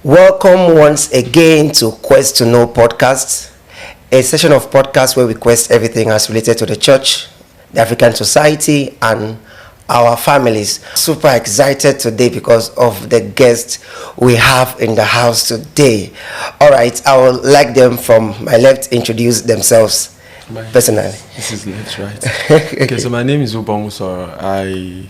Welcome once again to Quest to Know podcast, a session of podcast where we quest everything as related to the church, the African society, and our families. Super excited today because of the guests we have in the house today. All right, I would like them from my left introduce themselves personally. This is left, right? Okay, so my name is Ubong Soro.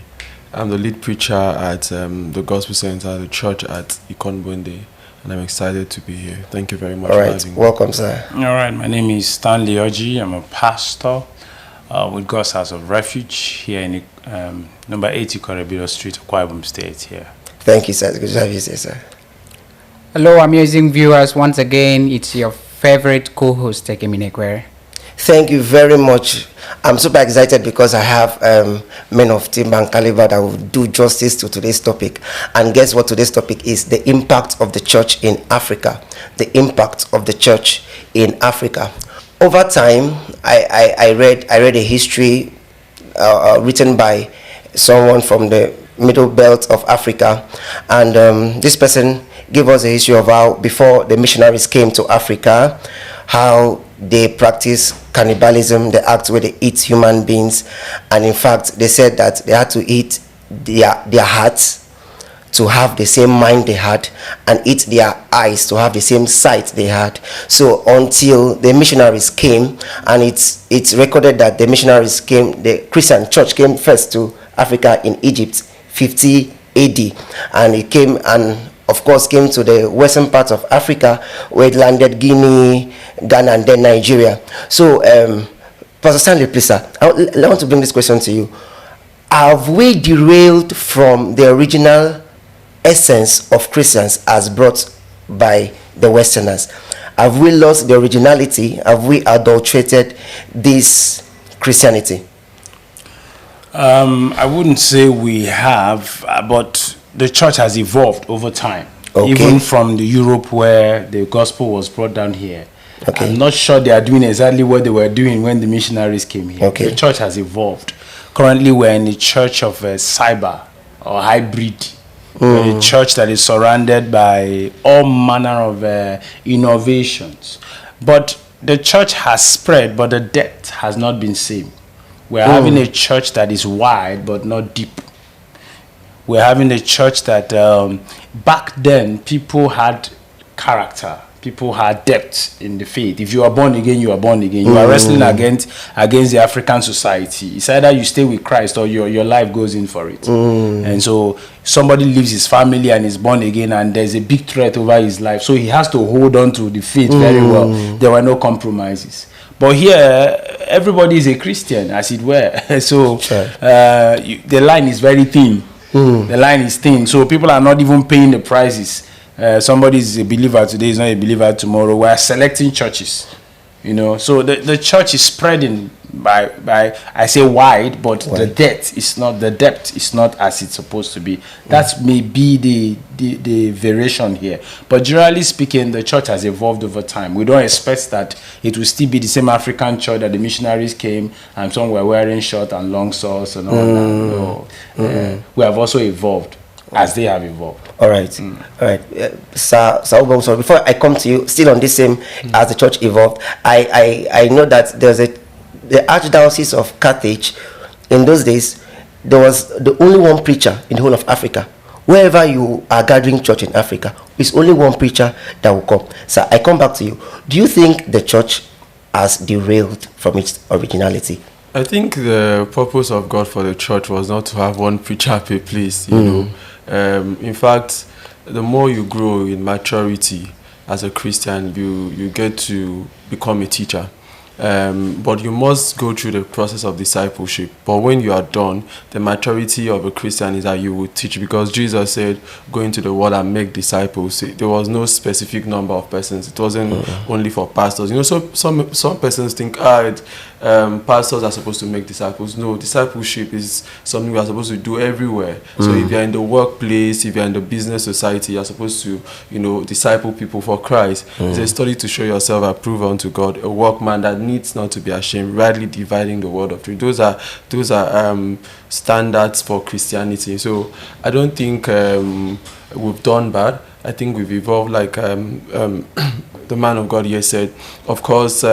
I'm the lead preacher at the Gospel Center, the church at Ikonbonde, and I'm excited to be here. Thank you very much for having me. Welcome, sir. All right, my name is Stanley Oji. I'm a pastor with God's House of Refuge here in number 80 Correbido Street, Akwa Ibom State here. Thank you, sir. Good to have you here, sir. Hello, amazing viewers. Once again, it's your favorite co-host, Tekeminekwe. Thank you very much. I'm super excited because I have men of team and caliber that will do justice to today's topic. And guess what today's topic is? The impact of the church in Africa. The impact of the church in Africa. Over time, I read a history written by someone from the middle belt of Africa, and this person gave us a history of how before the missionaries came to Africa, how they practice cannibalism, the act where they eat human beings, and in fact they said that they had to eat their hearts to have the same mind they had, and eat their eyes to have the same sight they had. So until the missionaries came, and it's recorded that the missionaries came, the Christian church came first to Africa in Egypt 50 AD, and it came and of course came to the western part of Africa where it landed Guinea, Ghana, and then Nigeria. So Pastor Stanley, please, sir, I want to bring this question to you. Have we derailed from the original essence of Christians as brought by the Westerners? Have we lost the originality? Have we adulterated this Christianity? I wouldn't say we have, but the church has evolved over time. Okay. Even from the Europe where the gospel was brought down here. Okay. I'm not sure they are doing exactly what they were doing when the missionaries came here. Okay. The church has evolved. Currently, we're in the church of cyber or hybrid. A church that is surrounded by all manner of innovations. But the church has spread, but the depth has not been same. We're having a church that is wide but not deep. We're having a church that back then people had character, people had depth in the faith. If you are born again, you are born again. You are wrestling against the African society. It's either you stay with Christ or your life goes in for it. And so somebody leaves his family and is born again, and there's a big threat over his life. So he has to hold on to the faith very well. There were no compromises. But here, everybody is a Christian, as it were. So the line is very thin. The line is thin. So people are not even paying the prices. Somebody is a believer today, is not a believer tomorrow. We are selecting churches, So the church is spreading by I say wide, but the depth is not as it's supposed to be. That may be the variation here. But generally speaking, the church has evolved over time. We don't expect that it will still be the same African church that the missionaries came and some were wearing short and long socks and all that. No. We have also evolved as they have evolved. All right. Sir Ubong, so before I come to you, still on this same as the church evolved, I know that there's the Archdiocese of Carthage. In those days, there was the only one preacher in the whole of Africa. Wherever you are gathering church in Africa, it's only one preacher that will come. So I come back to you. Do you think the church has derailed from its originality? I think the purpose of God for the church was not to have one preacher per place, know. In fact, the more you grow in maturity as a Christian, you get to become a teacher. But you must go through the process of discipleship. But when you are done, the maturity of a Christian is that you will teach, because Jesus said, go into the world and make disciples. There was no specific number of persons. It wasn't only for pastors. So some persons think, pastors are supposed to make disciples. No, discipleship is something we are supposed to do everywhere. So if you're in the workplace, if you're in the business society, you're supposed to, disciple people for Christ. It's a study to show yourself approved unto God, a workman that needs not to be ashamed, rightly dividing the word of truth. Those are standards for Christianity. So I don't think we've done bad. I think we've evolved, like the man of God here said. Of course,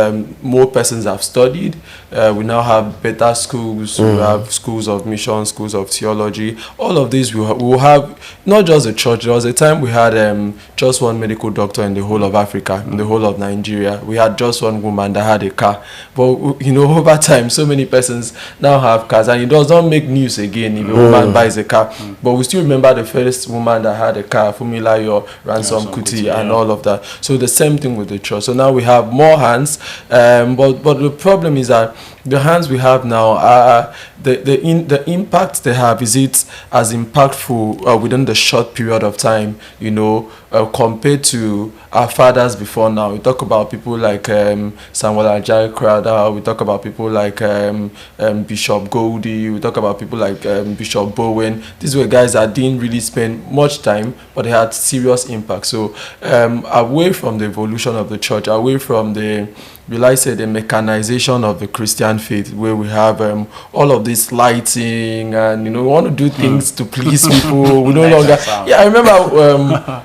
more persons have studied. We now have better schools. We have schools of mission, schools of theology. All of these we will have, not just the church. There was a time we had just one medical doctor in the whole of Africa, in the whole of Nigeria. We had just one woman that had a car. But, you know, over time, so many persons now have cars. And it does not make news again if a woman buys a car. But we still remember the first woman that had a car, Fumilayo, Ransom Kuti, and all of that. So the same thing with the church. So now we have more hands, but the problem is that the hands we have now are the impact they have, is it as impactful within the short period of time, you know, compared to our fathers before now. We talk about people like Samuel Ajay Crowther, we talk about people like Bishop Goldie, we talk about people like Bishop Bowen. These were guys that didn't really spend much time, but they had serious impact. So away from the evolution of the church, away from the, will I say, the mechanization of the Christian faith, where we have all of this lighting and, you know, we want to do things to please people. We no longer. Yeah, I remember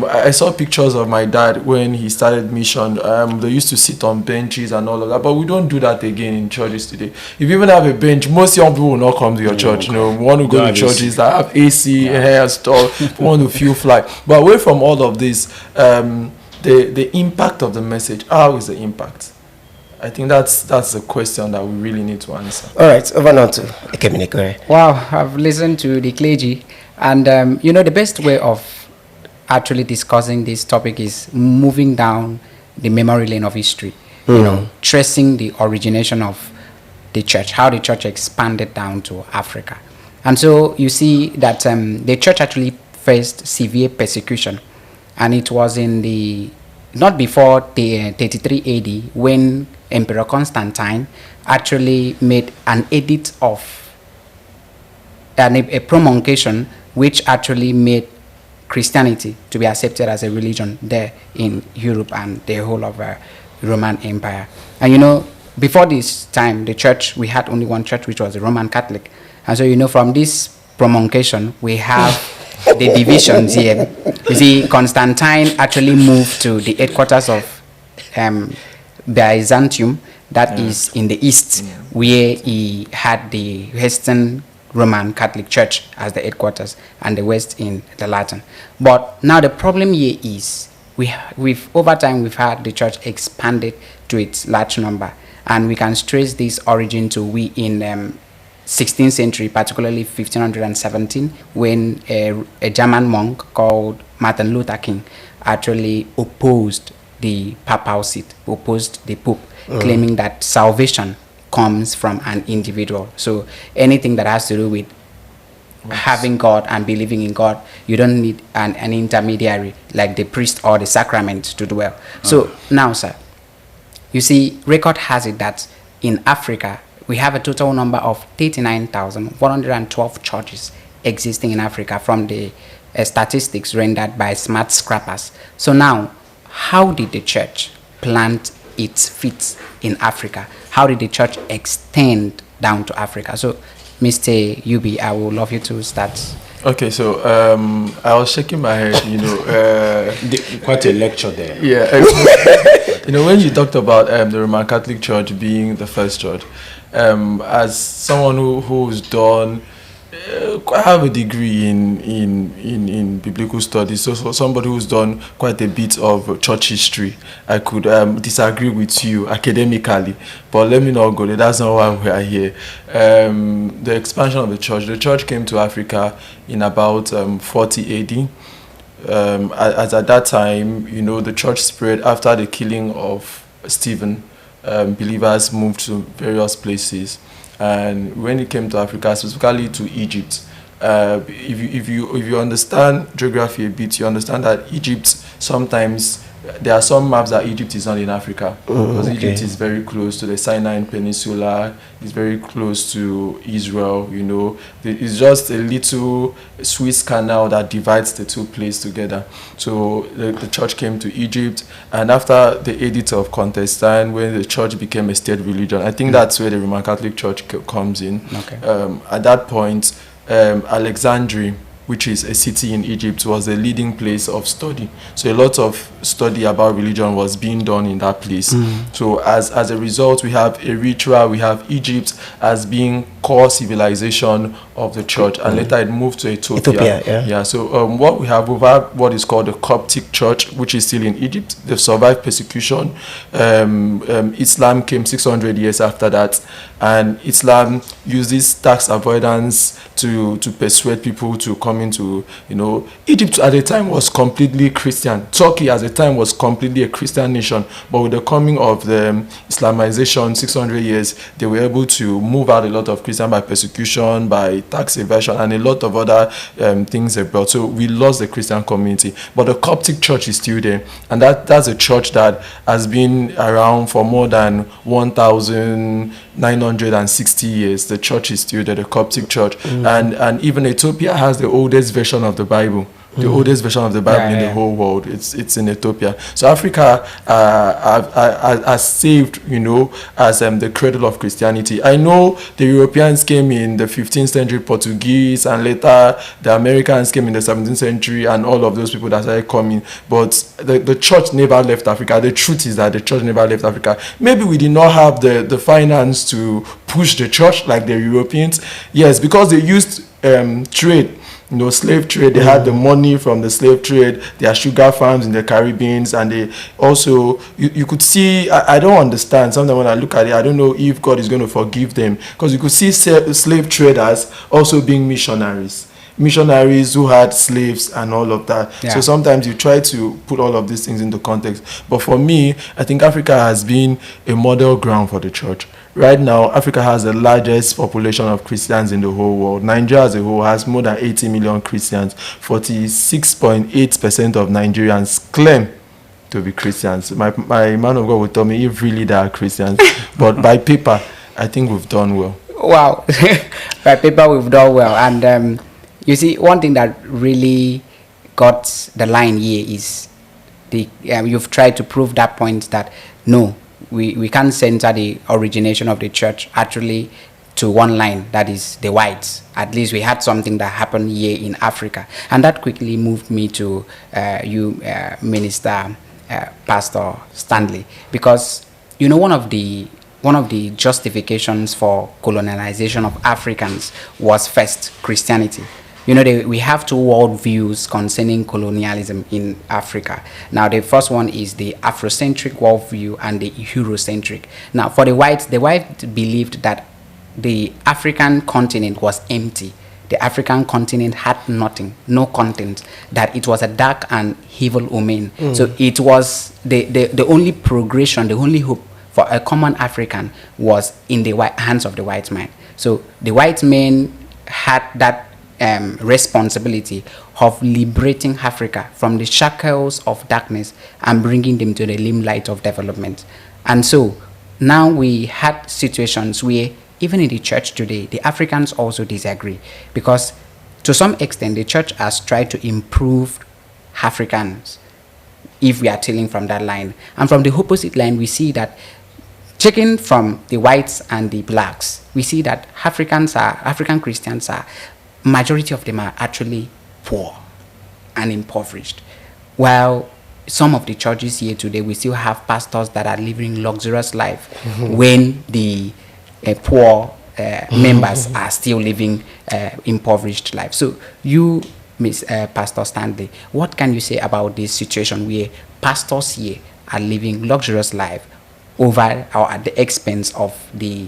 I saw pictures of my dad when he started mission. They used to sit on benches and all of that, but we don't do that again in churches today. If you even have a bench, most young people will not come to your church. You know, we want to go to churches that have AC, hair stuff. We want to feel fly. But away from all of this, the impact of the message, how is the impact? I think that's the question that we really need to answer. All right, over now to Ekeminekore. Wow, I've listened to the clergy, and you know, the best way of actually discussing this topic is moving down the memory lane of history. You know, tracing the origination of the church, how the church expanded down to Africa. And so you see that the church actually faced severe persecution, and it was in the, not before the 33 AD, when Emperor Constantine actually made an edict of a promulgation which actually made Christianity to be accepted as a religion there in Europe and the whole of Roman Empire. And you know, before this time, the church, we had only one church, which was the Roman Catholic. And so, you know, from this promulgation, we have the divisions here. You see, Constantine actually moved to the headquarters of Byzantium, that is in the east, where he had the Western Roman Catholic Church as the headquarters, and the west in the Latin. But now the problem here is, we've over time we've had the church expanded to its large number, and we can trace this origin to in 16th century, particularly 1517, when a German monk called Martin Luther King actually opposed the papal seat, opposed the Pope, claiming that salvation comes from an individual. So anything that has to do with having God and believing in God, you don't need an intermediary like the priest or the sacrament to dwell. So now, sir, you see, record has it that in Africa, we have a total number of 39,112 churches existing in Africa from the statistics rendered by Smart Scrappers. So now, how did the church plant its feet in Africa? How did the church extend down to Africa? So, Mr. Yubi, I would love you to start. Okay, so I was shaking my head, you know. Quite a lecture there. Yeah. You know, when you talked about the Roman Catholic Church being the first church, as someone who's done, I have a degree in biblical studies, so somebody who's done quite a bit of church history, I could disagree with you academically, but let me not go there. That's not why we are here. The expansion of the church came to Africa in about 40 AD. As at that time, you know, the church spread after the killing of Stephen. Believers moved to various places, and when it came to Africa, specifically to Egypt, if you understand geography a bit, you understand that Egypt sometimes. There are some maps that Egypt is not in Africa, because Egypt is very close to the Sinai Peninsula. It's very close to Israel. You know, it's just a little Suez Canal that divides the two places together. So the church came to Egypt, and after the Edict of Contestan, when the church became a state religion, I think that's where the Roman Catholic Church comes in. Okay. At that point, Alexandria, which is a city in Egypt, was the leading place of study. So a lot of study about religion was being done in that place. So as a result, we have Eritrea, we have Egypt as being core civilization of the church, and later it moved to Ethiopia. Yeah. So what we have what is called the Coptic Church, which is still in Egypt. They've survived persecution. Islam came 600 years after that, and Islam uses tax avoidance to persuade people to come into, Egypt at the time was completely Christian. Turkey at the time was completely a Christian nation, but with the coming of the Islamization 600 years, they were able to move out a lot of Christian by persecution, by tax evasion, and a lot of other things they brought. So we lost the Christian community, but the Coptic Church is still there, and that's a church that has been around for more than 1,960 years. The church is still there, the Coptic Church, and even Ethiopia has the oldest version of the Bible. The oldest version of the Bible in the whole world. It's in Ethiopia. So Africa are saved, as the cradle of Christianity. I know the Europeans came in the 15th century, Portuguese, and later the Americans came in the 17th century, and all of those people that started coming. But the church never left Africa. The truth is that the church never left Africa. Maybe we did not have the finance to push the church like the Europeans. Yes, because they used trade. Slave trade. They had the money from the slave trade. There are sugar farms in the Caribbean, and they also, you could see, I don't understand. Sometimes when I look at it, I don't know if God is going to forgive them, because you could see slave traders also being missionaries who had slaves and all of that. So sometimes you try to put all of these things into context. But for me, I think Africa has been a model ground for the church. Right now, Africa has the largest population of Christians in the whole world. Nigeria as a whole has more than 80 million Christians. 46.8% of Nigerians claim to be Christians. My man of God will tell me if really they are Christians. But by paper, I think we've done well. Wow. By paper, we've done well. And you see, one thing that really got the line here is you've tried to prove that point that no, we can't center the origination of the church actually to one line, that is the whites. At least we had something that happened here in Africa. And that quickly moved me to Minister Pastor Stanley, because one of the justifications for colonization of Africans was first Christianity. We have two worldviews concerning colonialism in Africa. Now, the first one is the Afrocentric worldview and the Eurocentric. Now, for the whites believed that the African continent was empty. The African continent had nothing, no content, that it was a dark and evil omen. So it was the only progression, the only hope for a common African was in the hands of the white man. So the white men had that responsibility of liberating Africa from the shackles of darkness and bringing them to the limelight of development. And so now we had situations where even in the church today, the Africans also disagree, because to some extent the church has tried to improve Africans, if we are telling from that line. And from the opposite line, we see that checking from the whites and the blacks, we see that African Christians are, majority of them are actually poor and impoverished. While some of the churches here today, we still have pastors that are living luxurious life when the poor members are still living impoverished life. So you, Miss Pastor Stanley, what can you say about this situation where pastors here are living luxurious life over or at the expense of the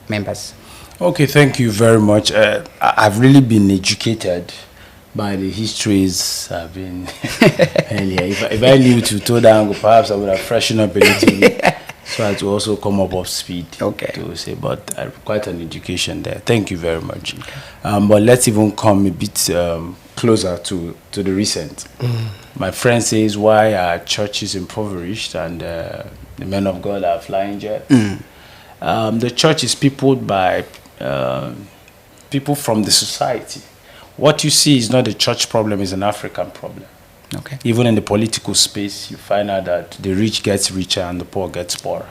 members? Okay, thank you very much. I've really been educated by the histories I've been earlier. If I knew to toe down, perhaps I would have freshened up a little bit. So I had to also come up speed. Okay. To say, but quite an education there. Thank you very much. But let's even come a bit closer to the recent. My friend says why our church is impoverished and the men of God are flying jets. The church is peopled by people from the society. What you see is not a church problem, it's an African problem. Okay. Even in the political space, you find out that the rich gets richer and the poor gets poorer.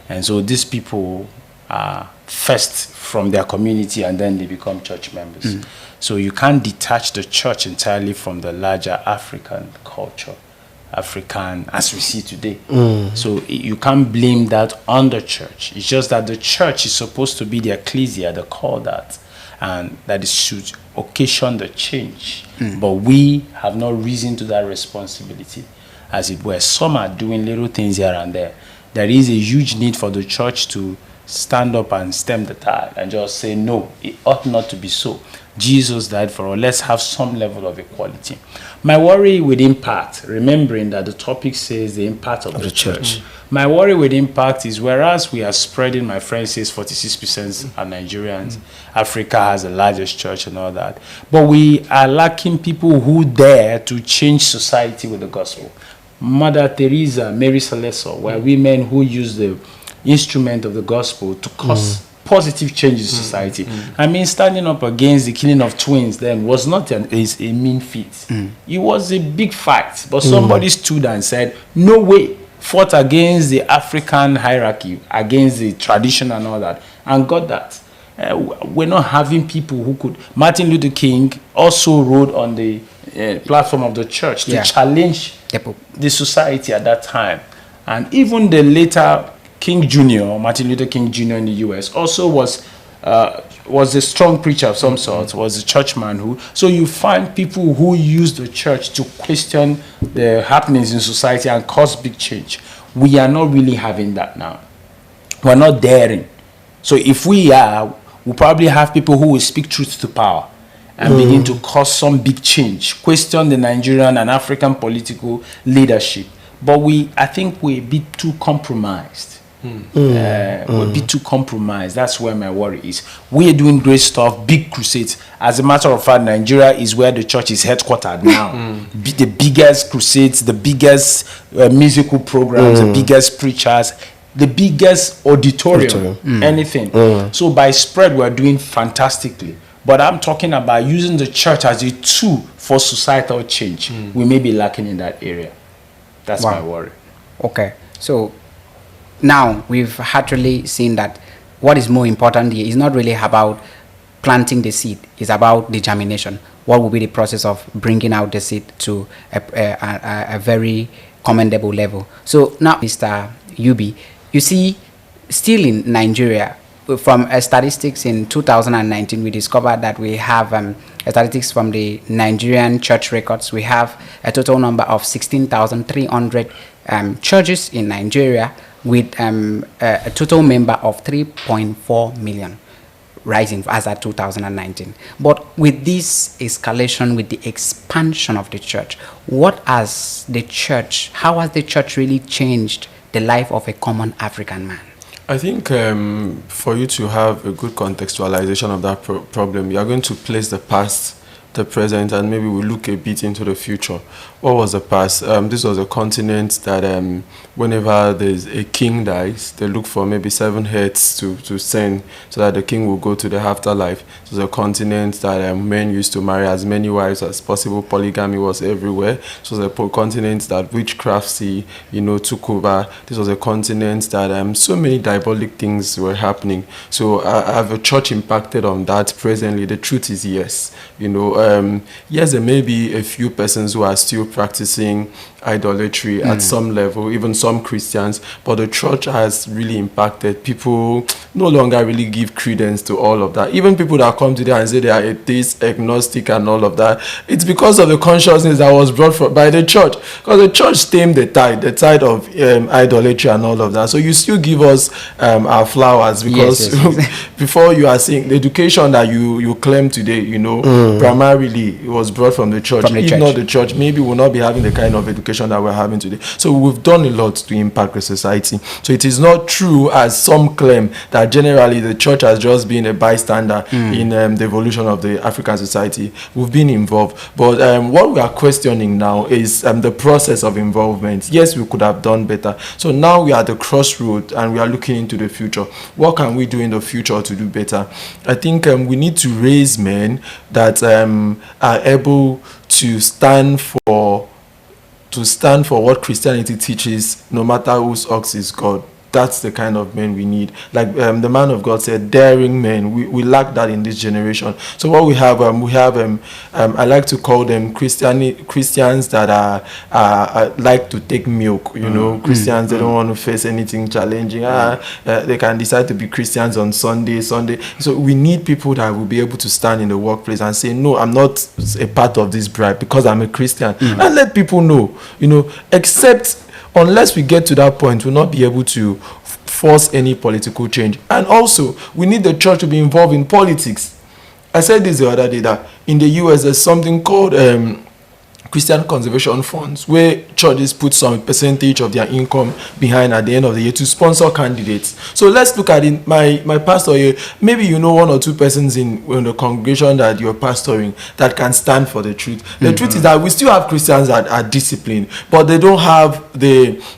And so these people are first from their community and then they become church members. So you can't detach the church entirely from the larger African culture, African as we see today. So you can't blame that on the church. It's just that the church is supposed to be the ecclesia, the call that, and that it should occasion the change. But we have not risen to that responsibility, as it were. Some are doing little things here and there. There is a huge need for the church to stand up and stem the tide and just say, no, it ought not to be so. Jesus died for all. Let's have some level of equality. My worry with impact, remembering that the topic says the impact of the church. My worry with impact is whereas we are spreading, my friend says 46% are Nigerians, Africa has the largest church and all that, but we are lacking people who dare to change society with the gospel. Mother Teresa, Mary Celeste were women who used the instrument of the gospel to cause positive change in society. I mean, standing up against the killing of twins then was not a mean feat. It was a big fight, but somebody stood and said, no way, fought against the African hierarchy, against the tradition and all that, and got that. We're not having people who could. Martin Luther King also rode on the platform of the church to challenge the society at that time. And even the later King Jr., Martin Luther King Jr. in the US, also was a strong preacher of some sort, was a churchman who. So you find people who use the church to question the happenings in society and cause big change. We are not really having that now. We're not daring. So if we are, we'll probably have people who will speak truth to power and begin to cause some big change, question the Nigerian and African political leadership. But I think we're a bit too compromised. We're a bit too compromised. That's where my worry is. We're doing great stuff, big crusades. As a matter of fact, Nigeria is where the church is headquartered now. The biggest crusades, the biggest musical programs, the biggest preachers, the biggest auditorium. Anything. So by spread, we're doing fantastically. But I'm talking about using the church as a tool for societal change. We may be lacking in that area. That's my worry. Okay. So now we've actually seen that what is more important here is not really about planting the seed. It's about the germination. What will be the process of bringing out the seed to a very commendable level? So now, Mr. Yubi, you see, still in Nigeria, from statistics in 2019, we discovered that we have statistics from the Nigerian church records. We have a total number of 16,300 churches in Nigeria with a total member of 3.4 million, rising as at 2019. But with this escalation, with the expansion of the church, how has the church really changed the life of a common African man? I think for you to have a good contextualization of that problem, you are going to place the past, the present, and maybe we'll look a bit into the future. What was the past? This was a continent that whenever there's a king dies, they look for maybe 7 heads to send so that the king will go to the afterlife. It was a continent that men used to marry as many wives as possible. Polygamy was everywhere. It was a continent that witchcraft took over. This was a continent that so many diabolic things were happening. So have a church impacted on that presently? The truth is yes. Yes, there may be a few persons who are still practicing idolatry at some level, even some Christians, but the church has really impacted. People no longer really give credence to all of that. Even people that come today and say they are atheist, agnostic and all of that, it's because of the consciousness that was brought forth by the church, because the church tamed the tide of idolatry and all of that. So you still give us our flowers, because yes. Before you are seeing the education that you claim today, primary primarily it was brought from the church. From the If church. not the church, maybe we'll not be having the kind of education that we're having today. So we've done a lot to impact the society. So it is not true, as some claim, that generally the church has just been a bystander in the evolution of the African society. We've been involved. But what we are questioning now is the process of involvement. Yes, we could have done better. So now we are at the crossroad and we are looking into the future. What can we do in the future to do better? I think we need to raise men that are able to stand for what Christianity teaches, no matter whose ox is God. That's the kind of men we need. Like the man of God said, daring men. We lack that in this generation. So what we have, I like to call them Christians that are like to take milk. You know, Christians, they don't want to face anything challenging. They can decide to be Christians on Sunday. So we need people that will be able to stand in the workplace and say, no, I'm not a part of this bribe because I'm a Christian. And let people know, you know, except unless we get to that point, we'll not be able to force any political change. And also, we need the church to be involved in politics. I said this the other day that in the US, there's something called Christian conservation funds, where churches put some percentage of their income behind at the end of the year to sponsor candidates. So let's look at it. My pastor here, maybe you know one or two persons in the congregation that you're pastoring that can stand for the truth. The truth is that we still have Christians that are disciplined, but they don't have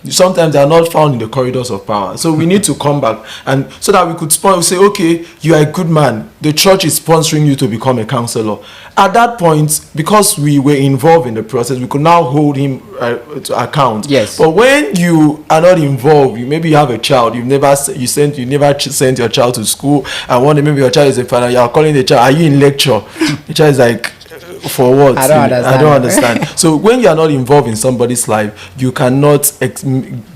sometimes they are not found in the corridors of power. So we need to come back, and so that we could say, okay, you are a good man. The church is sponsoring you to become a counselor. At that point, because we were involved in the process, we could now hold him to account. Yes. But when you are not involved, maybe you have a child, you never sent your child to school, and one day maybe your child is a father, you are calling the child, are you in lecture? The child is like, for what? I don't understand. So when you are not involved in somebody's life, you cannot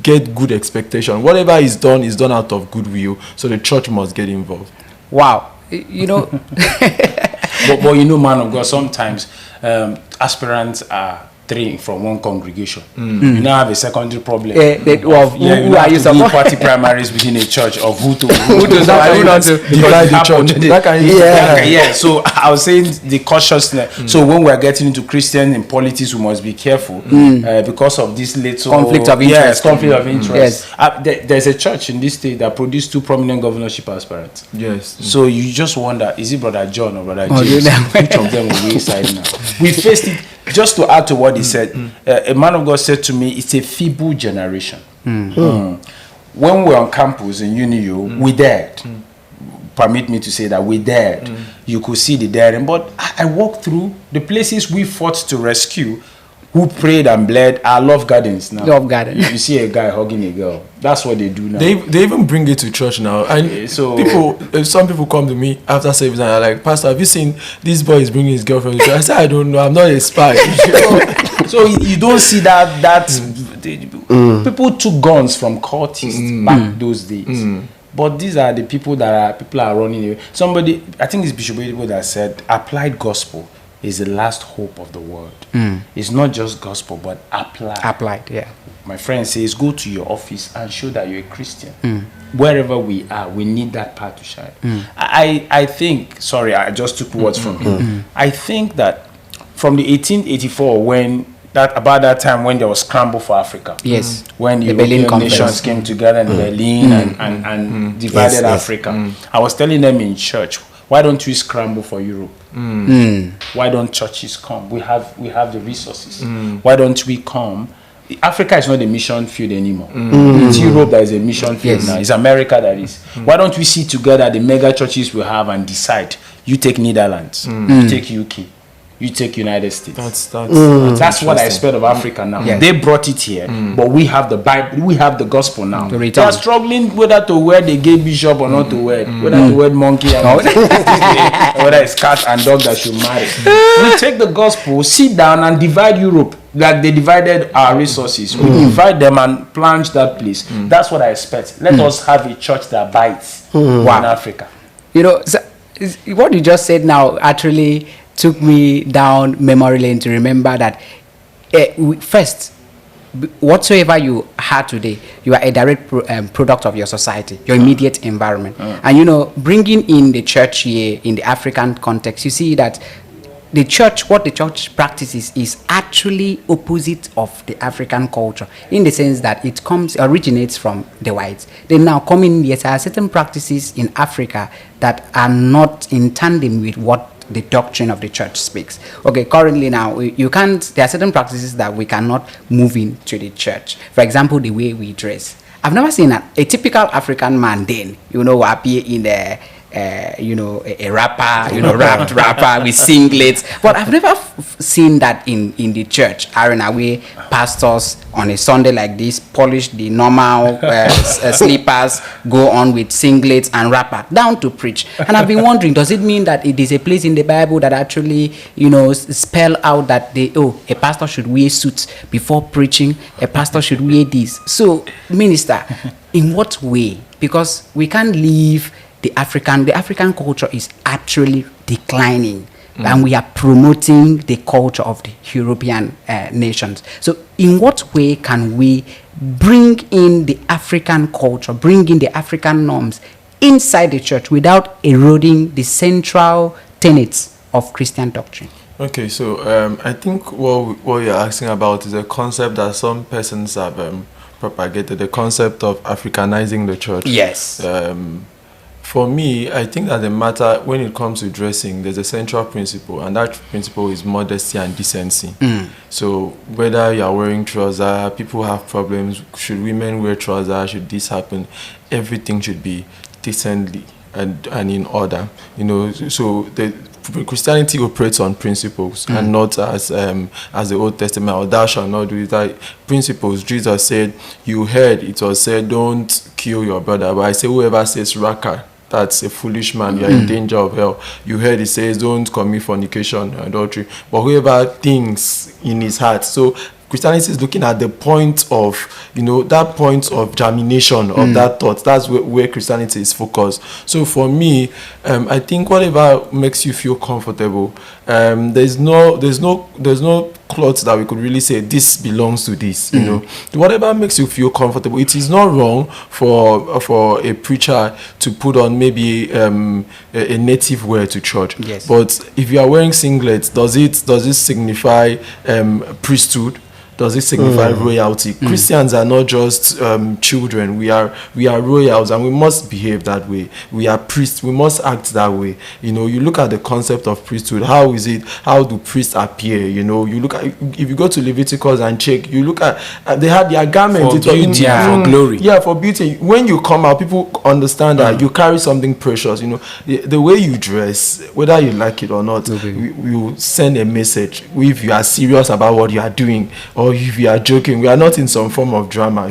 get good expectation. Whatever is done out of goodwill. So the church must get involved. Wow. You know, but you know, man of God, sometimes aspirants are three from one congregation. You now have a secondary problem. who are you supporting? Party primaries within a church of who to divide the church. Yeah. So I was saying the cautiousness. So when we are getting into Christian in politics, we must be careful because of this little conflict of interest. Yes, conflict of interest. Yes. There's a church in this state that produced two prominent governorship aspirants. Yes. So you just wonder, is it Brother John or Brother James? Which of them will we side now? We faced it. Just to add to what he said, a man of God said to me, it's a feeble generation. When we're on campus in UNIU, we dared. Permit me to say that we dared. You could see the daring. But I walked through the places we fought to rescue, who prayed and bled, are love gardens now. Love garden. You see a guy hugging a girl. That's what they do now. They even bring it to church now. And some people come to me after service and are like, Pastor, have you seen this boy is bringing his girlfriend to church? I said, I don't know. I'm not a spy. So you don't see that people took guns from cultists back those days. But these are the people people are running away. Somebody, I think it's Bishop Oyedepo that said, applied gospel is the last hope of the world. It's not just gospel, but applied. Applied, yeah. My friend says, go to your office and show that you're a Christian. Wherever we are, we need that part to shine. I think, sorry, I just took words from him. I think that from the 1884, about that time when there was scramble for Africa. Yes. When the Berlin European Conference nations came together in Berlin and divided Africa. I was telling them in church, why don't we scramble for Europe? Why don't churches come? We have the resources. Why don't we come? Africa is not a mission field anymore. It's Europe that is a mission field now. It's America that is. Why don't we sit together, the mega churches we have, and decide? You take Netherlands, you take UK, you take United States. That's what I expect of Africa now. Yeah. They brought it here, but we have the Bible, we have the gospel now. To They return. are struggling whether to wear the gay bishop or not to wear, whether to wear monkey and whether it's cat and dog that should marry. We take the gospel, sit down and divide Europe like they divided our resources. We divide them and plunge that place. That's what I expect. Let us have a church that bites in Africa. You know, what you just said now actually took me down memory lane to remember that first, whatsoever you had today, you are a direct product of your society, your immediate environment. And you know, bringing in the church here in the African context, you see that the church, what the church practices is actually opposite of the African culture, in the sense that it originates from the whites. They now come in, yes, there are certain practices in Africa that are not in tandem with what the doctrine of the church speaks. Okay, currently now, there are certain practices that we cannot move into the church. For example, the way we dress. I've never seen a typical African man then, appear in a rapper, wrapped rapper with singlets. But I've never seen that in the church arena, where pastors on a Sunday like this polish the normal slippers, go on with singlets and wrapper down to preach. And I've been wondering, does it mean that it is a place in the Bible that actually, spell out that a pastor should wear suits before preaching, a pastor should wear this? So, minister, in what way? Because we can't leave the African culture is actually declining, and we are promoting the culture of the European nations. So in what way can we bring in the African culture, bring in the African norms inside the church without eroding the central tenets of Christian doctrine? Okay, so I think what you're asking about is a concept that some persons have propagated, the concept of Africanizing the church. Yes. For me, I think that the matter, when it comes to dressing, there's a central principle, and that principle is modesty and decency. So whether you're wearing trousers, people have problems, should women wear trousers, should this happen, everything should be decently and in order. So Christianity operates on principles and not as the Old Testament, or thou shalt not do it. Like principles, Jesus said, you heard it was said, don't kill your brother. But I say, whoever says raka, that's a foolish man, you're in danger of hell. You heard it says, don't commit fornication, adultery. But whoever thinks in his heart. So Christianity is looking at the point of, that point of germination of that thought. That's where Christianity is focused. So for me, I think whatever makes you feel comfortable, there's no clothes that we could really say this belongs to this. Whatever makes you feel comfortable. It is not wrong for a preacher to put on maybe a native wear to church. Yes. But if you are wearing singlets, does it signify priesthood? Does it signify royalty? Christians are not just children. We are royals, and we must behave that way. We are priests. We must act that way. You look at the concept of priesthood. How do priests appear? You look at, if you go to Leviticus and check, you look at they had their garment for beauty, for glory. Yeah, for beauty. When you come out, people understand that you carry something precious. The way you dress, whether you like it or not, you send a message. If you are serious about what you are doing, or if you are joking, we are not in some form of drama,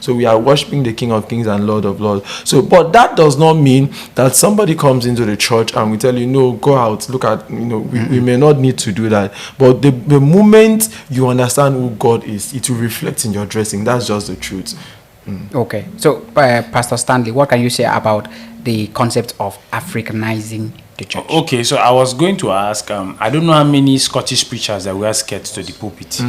So we are worshiping the King of Kings and Lord of Lords. So, but that does not mean that somebody comes into the church and we tell you, no, go out, look at, we may not need to do that. But the moment you understand who God is, it will reflect in your dressing. That's just the truth. Okay. So, Pastor Stanley, what can you say about the concept of Africanizing the church? Okay, so I was going to ask, I don't know how many Scottish preachers that wear skirts to the pulpit.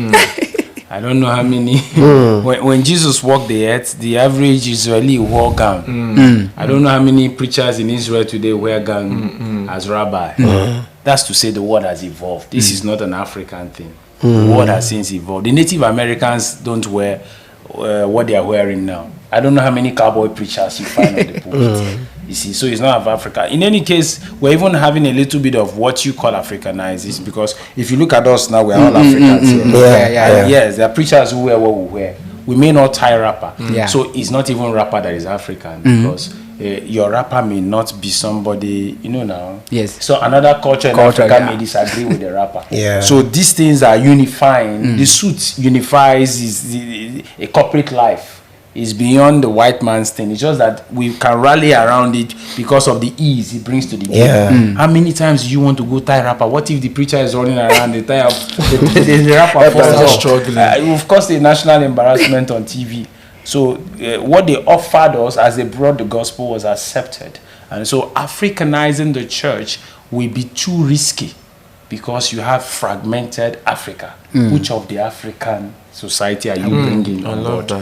I don't know how many. When Jesus walked the earth, the average Israeli wore gown. I don't know how many preachers in Israel today wear gown as rabbi. That's to say the world has evolved. This is not an African thing. The world has since evolved. The Native Americans don't wear what they are wearing now. I don't know how many cowboy preachers you find on the pulpit. You see, so it's not of Africa. In any case, we're even having a little bit of what you call Africanizing, because if you look at us now, we're all Africans. Yes, there are preachers who wear what we wear. We may not tie rapper. So it's not even rapper that is African, because your rapper may not be somebody, now. Yes. So another culture in Africa may disagree with the rapper. So these things are unifying. The suit unifies a corporate life. Is beyond the white man's thing. It's just that we can rally around it because of the ease it brings to the people. How many times do you want to go tie rapper? What if the preacher is running around the tie up the rapper falls struggling? It will cause a national embarrassment on TV. So what they offered us as they brought the gospel was accepted. And so Africanizing the church will be too risky, because you have fragmented Africa. Which of the African society are you bringing on board?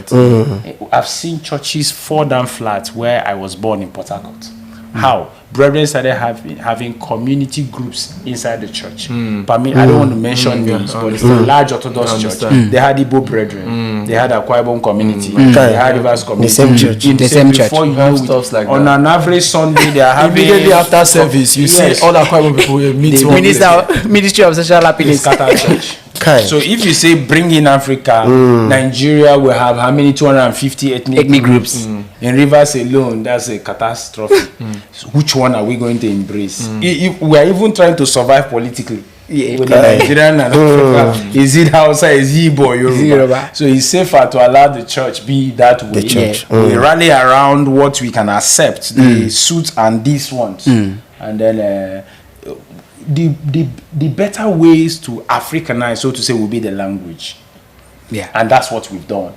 I've seen churches fall down flat where I was born in Port Harcourt. How? Brethren started having community groups inside the church. But I don't want to mention names, but it's a large Orthodox church. They had Igbo brethren. They had Akwa Ibom community. They had Rivers community. The same church. In The same church. Before you Have know it, stuff like on that. an average Sunday, they are having... Immediately after service, you Yes. see all the Akwa Ibom people will meet one place. Ministry of Social They Happiness. scatter church. Kind. So if you say bring in Africa, Nigeria will have how many 250 ethnic groups. In Rivers alone, that's a catastrophe. So which one are we going to embrace? If we are even trying to survive politically. With the Nigerian and Africa, is it Hausa, is it Igbo, Yoruba? Yoruba. So it's safer to allow the church be that way. The church. We rally around what we can accept, the suits and these ones, and then the better ways to Africanize, so to say, will be the language. Yeah. And that's what we've done.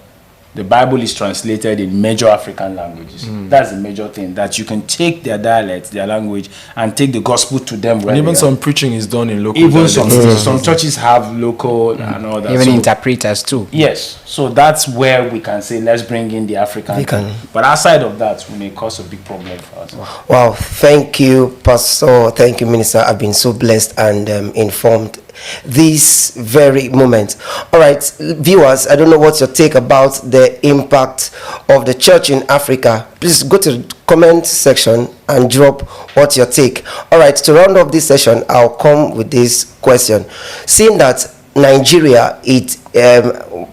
The Bible is translated in major African languages. That's the major thing, that you can take their dialect, their language, and take the gospel to them. And even some preaching is done in local even dialects. some churches have local and all that. Even So- interpreters too. Yes, so that's where we can say let's bring in the African. We can. But outside of that, we may cause a big problem for us. Wow, thank you, Pastor. Thank you, Minister. I've been so blessed and informed this very moment. All right, viewers, I don't know what's your take about the impact of the church in Africa. Please go to the comment section and drop what's your take. All right, to round off this session, I'll come with this question. Seeing that Nigeria,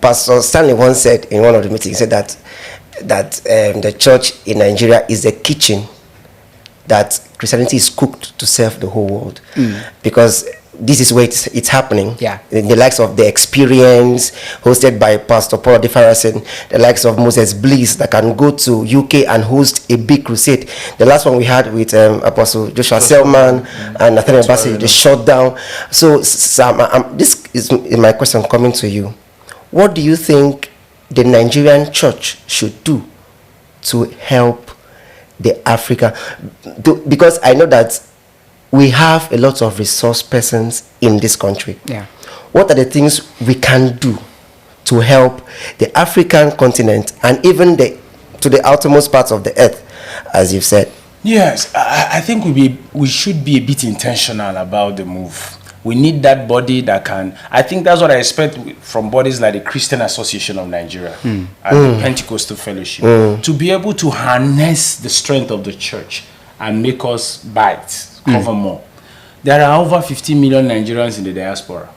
Pastor Stanley once said in one of the meetings, he said that the church in Nigeria is the kitchen that Christianity is cooked to serve the whole world, because this is where it's happening. Yeah. In the likes of The Experience, hosted by Pastor Paul Defarasin, the likes of Moses Bliss, that can go to UK and host a big crusade. The last one we had with Apostle Joshua Selman and Nathaniel Bassey, the shutdown. So, Sam, this is my question coming to you. What do you think the Nigerian church should do to help the Africa? Because I know that we have a lot of resource persons in this country. Yeah. What are the things we can do to help the African continent and even to the outermost parts of the earth, as you've said? Yes, I think we should be a bit intentional about the move. We need that body that can. I think that's what I expect from bodies like the Christian Association of Nigeria and the Pentecostal Fellowship, to be able to harness the strength of the church and make us bite, cover more. There are over 50 million Nigerians in the diaspora.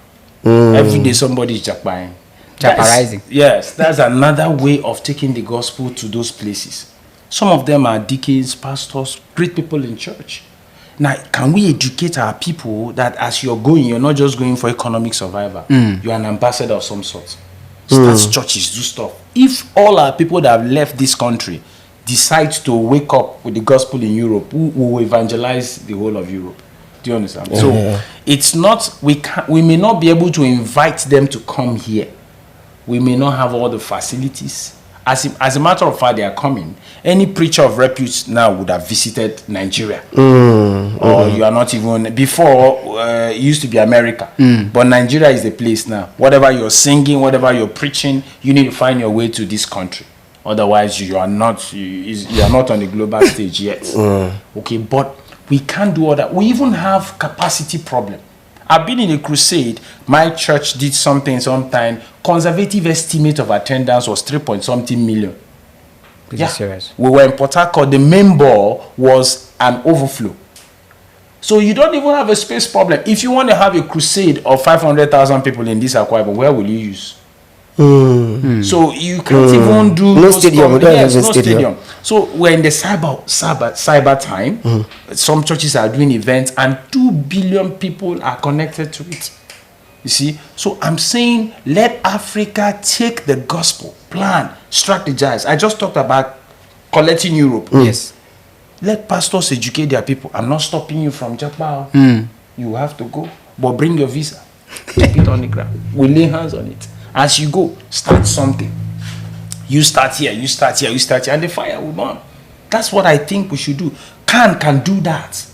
Every day somebody is jackpying. Japarizing. Yes, that's another way of taking the gospel to those places. Some of them are deacons, pastors, great people in church. Now, can we educate our people that as you're going, you're not just going for economic survival. You're an ambassador of some sort. Start churches, do stuff. If all our people that have left this country decide to wake up with the gospel in Europe, we will evangelize the whole of Europe. Do you understand? So it's not, we may not be able to invite them to come here. We may not have all the facilities. As a matter of fact, they are coming. Any preacher of repute now would have visited Nigeria. Or you are not even... Before, it used to be America. But Nigeria is the place now. Whatever you're singing, whatever you're preaching, you need to find your way to this country. Otherwise, you are not on the global stage yet. Okay, but we can't do all that. We even have capacity problem. I've been in a crusade. My church did something sometime. Conservative estimate of attendance was 3-point-something million. Serious. We were in Port Harcourt. The main ball was an overflow. So you don't even have a space problem. If you want to have a crusade of 500,000 people in this Akwa Ibom, where will you use? So you can't even do No those stadium. We don't have a no stadium. So we're in the cyber time. Some churches are doing events, and 2 billion people are connected to it. You see, so I'm saying let Africa take the gospel, plan, strategize. I just talked about collecting Europe. Yes. Let pastors educate their people. I'm not stopping you from Japan. You have to go, but bring your visa. Keep it on the ground. We lay hands on it. As you go, start something. You start here, you start here, you start here, and the fire will burn. That's what I think we should do. Can do that.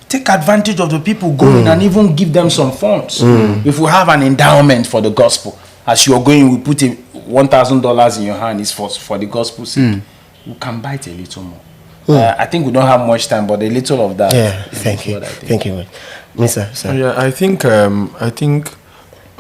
Take advantage of the people going and even give them some funds. If we have an endowment for the gospel, as you're going, we put $1,000 in your hand, is for the gospel's sake. We can bite a little more. I think we don't have much time, but a little of that. Yeah, is thank you. what I think. Thank you, Mr. Sir. Yeah, I think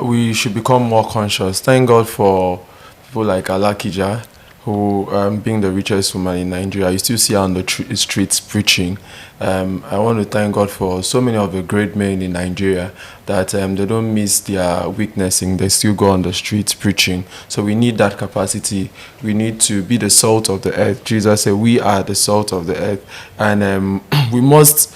we should become more conscious. Thank God for people like Alakija, who being the richest woman in Nigeria, you still see her on the streets preaching. I want to thank God for so many of the great men in Nigeria that they don't miss their witnessing. They still go on the streets preaching. So we need that capacity. We need to be the salt of the earth. Jesus said, "We are the salt of the earth," and we must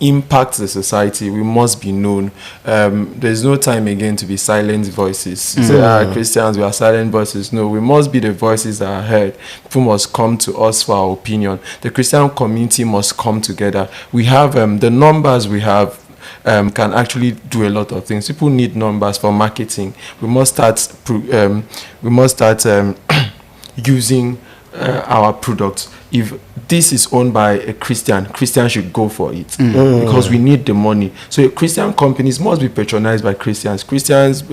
impact the society. We must be known. There's no time again to be silent voices. Say, Christians, we are silent voices. No, we must be the voices that are heard. People must come to us for our opinion. The Christian community must come together. We have the numbers we have can actually do a lot of things. People need numbers for marketing. We must start using our products. If this is owned by a Christian should go for it because we need the money. So Christian companies must be patronized by Christians. Christians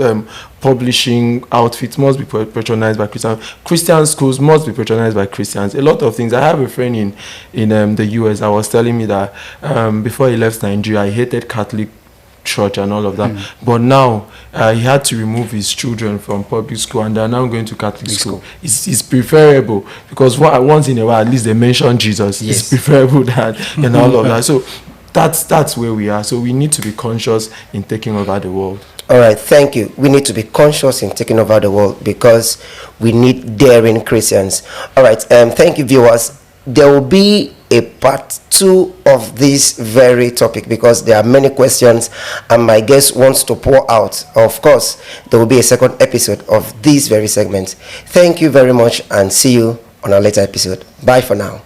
publishing outfits must be patronized by Christians. Christian schools must be patronized by Christians. A lot of things. I have a friend in the US that was telling me that before he left Nigeria, he hated Catholic church and all of that, but now he had to remove his children from public school and they're now going to Catholic school. It's preferable because once in a while at least they mention Jesus. It's preferable than and all of that. So that's where we are. So we need to be conscious in taking over the world. All right, thank you. We need to be conscious in taking over the world because we need daring Christians. All right, thank you, viewers. There will be a part 2 of this very topic because there are many questions and my guest wants to pour out. Of course, there will be a second episode of this very segment. Thank you very much and see you on a later episode. Bye for now.